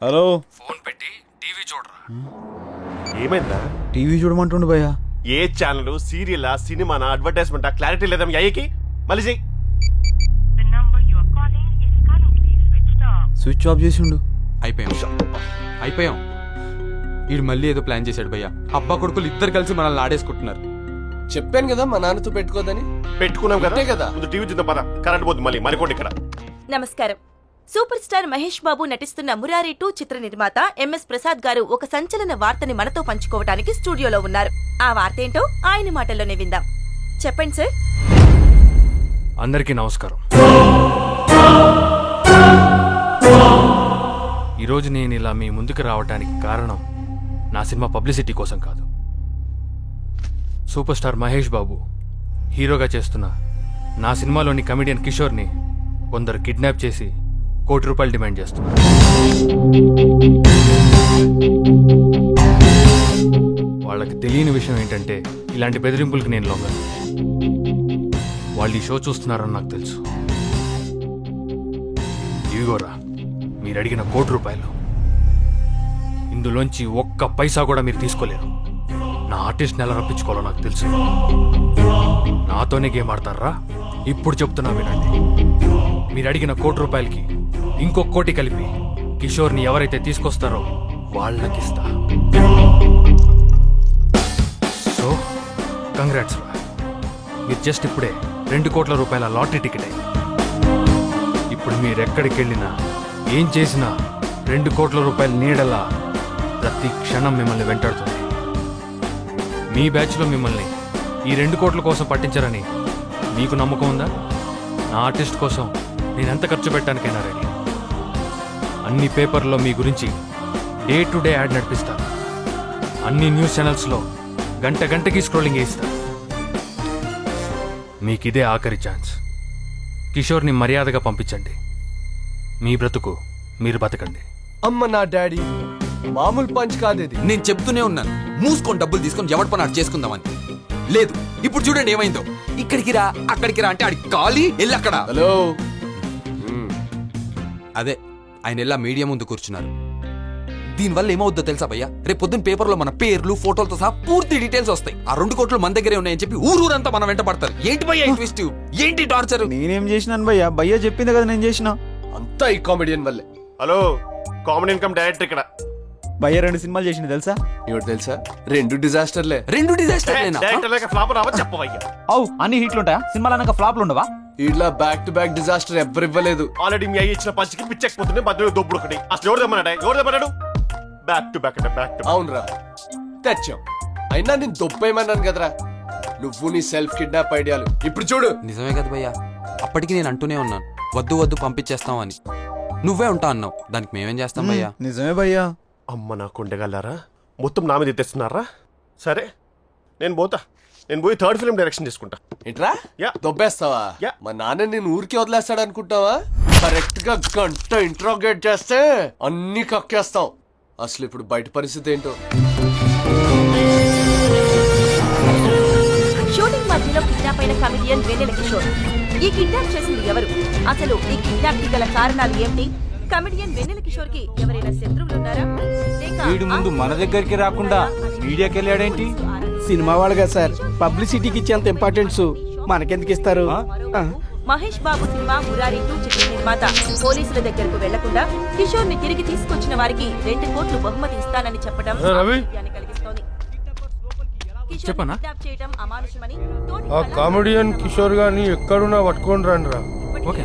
Hello, phone పెట్టి TV చూడరా. ఏమైందా? టీవీ చూడమంటుండు భయ్యా. ఏ ఛానల్, సీరియల్, సినిమానా, అడ్వర్టైజ్మెంట్ క్లారిటీ లేదా మీ అయ్యకి? మళ్ళీ చెయ్యి. స్విచ్ ఆఫ్ చేసిండు. అయిపోయాం. వీడు మళ్ళీ ఏదో ప్లాన్ చేశాడు భయ్యా. అబ్బా కొడుకులు ఇద్దరు కలిసి మనల్ని ఆడేసుకుంటున్నారు. చెప్పాను కదా మా నాన్నతో పెట్టుకోదని. పెట్టుకున్నాం కదా కదా. ముందు టీవీ చూద్దాం పద. కరెంట్ పోతుంది మళ్ళీ మరికోండి ఇక్కడ. నమస్కారం. సూపర్ స్టార్ మహేష్ బాబు నటిస్తున్న మురారి 2 చిత్ర నిర్మాత ఎంఎస్ ప్రసాద్ గారు ఒక సంచలన వార్తని మనతో పంచుకోవడానికి స్టూడియోలో ఉన్నారు. ఆ వార్త ఏంటో ఆయన మాటల్లోనే విందాం. చెప్పండి సార్. అందరికీ నమస్కారం. ఈరోజు నేను ఇలా మీ ముందుకు రావడానికి కారణం నా సినిమా పబ్లిసిటీ కోసం కాదు. సూపర్ స్టార్ మహేష్ బాబు హీరోగా చేస్తున్న నా సినిమాలోని కమెడియన్ కిషోర్ని కొందరు కిడ్నాప్ చేసి ₹1 కోటి డిమాండ్ చేస్తున్నారు. వాళ్ళకి తెలియని విషయం ఏంటంటే ఇలాంటి బెదిరింపులకి నేను లొంగను. వాళ్ళు ఈ షో చూస్తున్నారని నాకు తెలుసు. ఇవిగోరా మీరు అడిగిన ₹1 కోటి. ఇందులోంచి ఒక్క పైసా కూడా మీరు తీసుకోలేరు. నా ఆర్టిస్ట్ని ఎలా రప్పించుకోవాలో నాకు తెలుసు. నాతోనే గేమ్ ఆడతారా? ఇప్పుడు చెప్తున్నా వినండి. మీరు అడిగిన ₹1 కోటికి ఇంకొక కోటి కలిపి కిషోర్ని ఎవరైతే తీసుకొస్తారో వాళ్ళకిస్తా. సో కంగ్రాట్స్ రా. మీరు జస్ట్ ఇప్పుడే ₹2 కోట్ల లాటరీ టికెట్ అయింది. ఇప్పుడు మీరెక్కడికి వెళ్ళినా ఏం చేసినా ₹2 కోట్ల నీడలా ప్రతి క్షణం మిమ్మల్ని వెంటాడుతుంది. మీ బ్యాచ్లో మిమ్మల్ని ఈ ₹2 కోట్ల కోసం పట్టించారని మీకు నమ్మకం ఉందా? నా ఆర్టిస్ట్ కోసం నేను ఎంత ఖర్చు పెట్టడానికైనా రెడీ. అన్ని పేపర్లో మీ గురించి డే టు డే యాడ్ నడిపిస్తాను. అన్ని న్యూస్ ఛానల్స్లో గంటకి స్క్రోలింగ్ వేయిస్తాను. మీకిదే ఆఖరి ఛాన్స్. కిషోర్ని మర్యాదగా పంపించండి. మీ బ్రతుకు మీరు బతకండి. అమ్మ నా డాడీ మామూలు పంచ్ కాదేది. నేను చెప్తూనే ఉన్నాను, మూసుకొని డబ్బులు తీసుకొని ఎవరి పని అటు చేసుకుందామని. లేదు, ఇప్పుడు చూడండి ఏమైందో. ఇక్కడికి రా అక్కడికి రా అంటే ఆడికి ఖాళీ వెళ్ళి అక్కడ. హలో, అదే ఆయన ఎలా మీడియా ముందు కూర్చున్నారు. దీనివల్ల ఏమవుద్దో తెలుసా భయ్యా? రేపు పొద్దున్న పేపర్లో మన పేర్లు ఫోటోలతో సహా పూర్తి డీటెయిల్స్ వస్తాయి. ఆ ₹2 కోట్లు మన దగ్గరే ఉన్నాయని చెప్పి ఊరంతా మన వెంట పడతారు. ఏంటి భయ్యా ఈ ట్విస్ట్? ఏంటి టార్చర్? నేనేం చేసినాను భయ్యా? భయ్యా చెప్పింది కదా నేను చేసిన. అంతా ఈ కామెడియన్ వల్లే. హలో, కామెడీ ఇన్కమ్ డైరెక్టర్ ఇక్కడ. భయ్యా 2 సినిమాలు చేసింది తెలుసా? ఏమిటి తెలుసా? 2 డిజాస్టర్లే. 2 డిజాస్టర్లేనా? డైరెక్టర్ లేక ఫ్లాప్ రావా చెప్పవయ్యా. అవు అన్ని హిట్లు ఉంటాయా? సినిమాలు అనక ఫ్లాప్లు ఉండవా? ఇట్లా బ్యాక్ టు బ్యాక్ డిజాస్టర్ ఎవ్వరు ఇవ్వలేదు. ఆల్రెడీ మీ అయ్యి ఇచ్చిన పంచికి పిచ్చెక్కిపోతుంది. మధ్యలో దొబ్బుడు ఒకటి. అసలు ఎవరు తెమ్మన్నాడు? బ్యాక్ టు బ్యాక్ అంటే బ్యాక్ టు. అవునరా, తెచ్చాం. అయినా నేను దొబ్బేయమన్నాను కదరా. నువ్వు నీ సెల్ఫ్ కిడ్నాప్ ఐడియాలు ఇప్పుడు చూడు. నిజమే కదా భయ్యా, అప్పటికి నేను అంటూనే ఉన్నాను వద్దు వద్దు పంపించేస్తాం అని. నువ్వే ఉంటా అన్నావు, దానికి మేమేం చేస్తాం భయ్యా? నిజమే భయ్యా. అమ్మ నాకు ఉండగలరా? మొత్తం నా మీద ఎత్తేస్తున్నారా? సరే నేను పోయి 3rd ఫిల్మ్ డైరెక్షన్ చేసుకుంటా. ఏంట్రా యా. దొబ్బేస్తావా? యా. మా నాన్న నేను ఊరికి వదిలేస్తాడు అనుకుంటావా? కరెక్ట్ గా గంట ఇంట్రోగేట్ చేస్తే అన్ని కక్కేస్తాం. అసలు ఇప్పుడు బయట పరిస్థితి ఏంటో. షూటింగ్ మధ్యలో కిడ్నాప్ అయిన కమెడియన్ వెన్నెల కిషోర్. ఈ కిడ్నాప్ చేసింది ఎవరు? అసలు ఈ కిడ్నాప్ కి గల కారణాలు ఏమిటి? కమెడియన్ వెన్నెల కిషోర్ కి ఎవరైనా శత్రువులు ఉన్నారా? వీడు ముందు మన దగ్గరికి రాకుండా మీడియాకి వెళ్ళాడేంటి? సినిమా వాళ్ళగా సార్, పబ్లిసిటీకి ఇచ్చేంత ఇంపార్టెన్స్ మనకెందుకు ఇస్తారు? మహేష్ బాబు సినిమా మురారి 2 చిత్ర నిర్మాత పోలీసుల దగ్గరకు వెళ్లకుండా కిషోర్ ని తిరిగి తీసుకొచ్చిన వారికి ₹2 కోట్లు బహుమతి ఇస్తానని చెప్పడం ఆశ్చర్యాన్ని కలిగిస్తోంది. చెప్పనా? ఆ కామెడియన్ కిషోర్ గారిని ఎక్కడున్నా పట్టుకొని రండి రా. ఓకే.